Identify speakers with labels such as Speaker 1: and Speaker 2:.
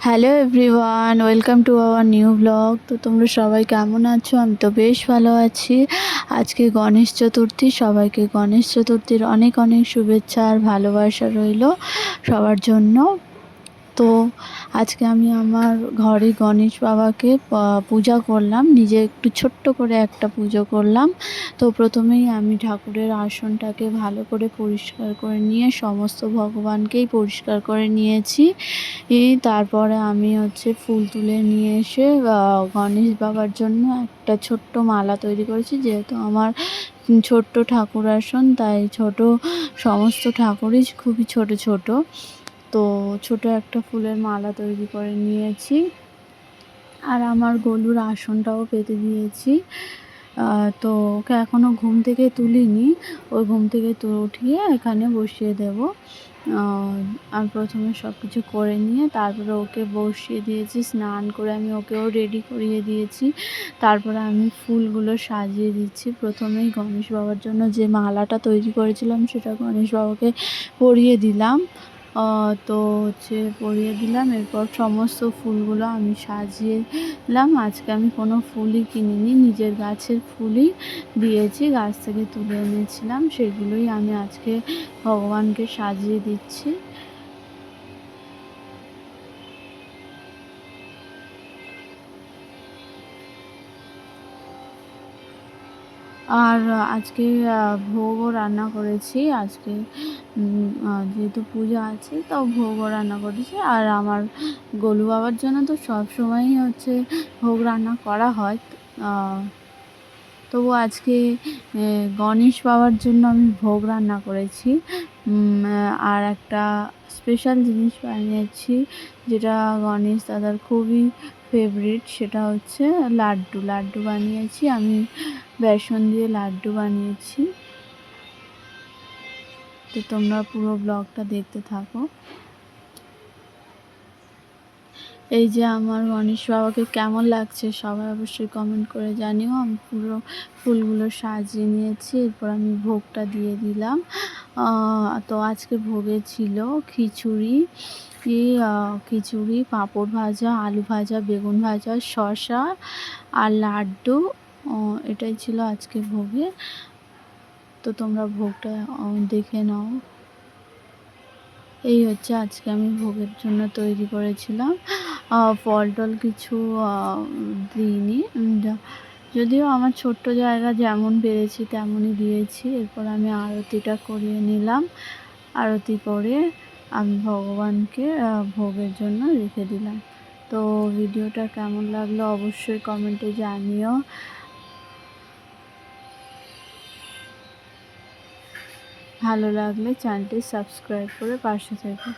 Speaker 1: Hello everyone, welcome to our new blog. তো তোমরা সবাই কেমন আছো? আমি তো বেশ ভালো আছি। আজকে গণেশ চতুর্থী, সবাইকে গণেশ চতুর্থীর অনেক অনেক শুভেচ্ছা আর ভালোবাসা রইল সবার জন্য। তো আজকে আমি আমার ঘরে গণেশ বাবাকে পূজা করলাম, নিজে একটু ছোট্ট করে একটা পুজো করলাম। তো প্রথমেই আমি ঠাকুরের আসনটাকে ভালো করে পরিষ্কার করে নিয়ে সমস্ত ভগবানকেই পরিষ্কার করে নিয়েছি। তারপরে আমি ফুল তুলে নিয়ে এসে গণেশ বাবার জন্য একটা ছোট্ট মালা তৈরি করেছি। যেহেতু আমার ছোট্ট ঠাকুর আসন, তাই সমস্ত ঠাকুরই খুবই ছোট ছোট। তো ছোট একটা ফুলের মালা তৈরি করে নিয়েছি, আর আমার গলুর আসনটাও পেতে দিয়েছি। তো ওকে এখনও ঘুম থেকে তুলিনি, ওই ঘুম থেকে উঠিয়ে এখানে বসিয়ে দেব। আমি প্রথমে সব কিছু করে নিয়ে তারপরে ওকে বসিয়ে দিয়েছি। স্নান করে আমি ওকেও রেডি করিয়ে দিয়েছি। তারপরে আমি ফুলগুলো সাজিয়ে দিচ্ছি। প্রথমেই গণেশ বাবার জন্য যে মালাটা তৈরি করেছিলাম সেটা গণেশ বাবাকে পরিয়ে দিলাম। তো পরিয়ে দিলাম। এরপর সমস্ত ফুলগুলো আমি সাজিয়ে দিলাম। আজকে আমি কোনো ফুলই কিনিনি, নিজের গাছের ফুলই দিয়েছি, গাছ থেকে তুলে এনেছিলাম, সেগুলোই আমি আজকে ভগবানকে সাজিয়ে দিচ্ছি। আর আজকে ভোগও রান্না করেছি। আজকে যেহেতু পূজা আছে, তো ভোগও রান্না করেছি। আর আমার গোলু বাবার জন্য তো সব সময়ই ভোগ রান্না করা হয়। তবু আজকে গণেশ বাবার জন্য আমি ভোগ রান্না করেছি। আর একটা স্পেশাল জিনিস বানিয়েছি, যেটা গণেশ দাদার খুবই ফেভারিট, সেটা হচ্ছে লাড্ডু বানিয়েছি আমি। বেসন দিয়ে লাড্ডু বানিয়েছি। তো তোমরা পুরো ব্লগটা দেখতে থাকো। এই যে আমার গণেশ বাবাকে কেমন লাগছে সবাই অবশ্যই কমেন্ট করে জানিও। আমি পুরো ফুলগুলো সাজিয়ে নিয়েছি, এরপর আমি ভোগটা দিয়ে দিলাম। তো আজকে ভোগে ছিল খিচুড়ি, পাঁপড় ভাজা, আলু ভাজা, বেগুন ভাজা, শসা আর লাড্ডু। এটাই ছিল আজকে ভোগে। তো তোমরা ভোগটা দেখে নাও। এই আজকে আমি ভোগের জন্য তৈরি করেছিলাম। ফল টল কিছু দিইনি, যদিও আমার ছোট্ট জায়গা, যেমন পেরেছি তেমনই দিয়েছি। এরপর আমি আরতিটা করিয়ে নিলাম। আরতি করে আমি ভগবানকে ভোগের জন্য রেখে দিলাম। তো ভিডিওটা কেমন লাগলো অবশ্যই কমেন্টে জানিও। ভালো লাগলে চ্যানেলটি সাবস্ক্রাইব করে পাশে থেকো।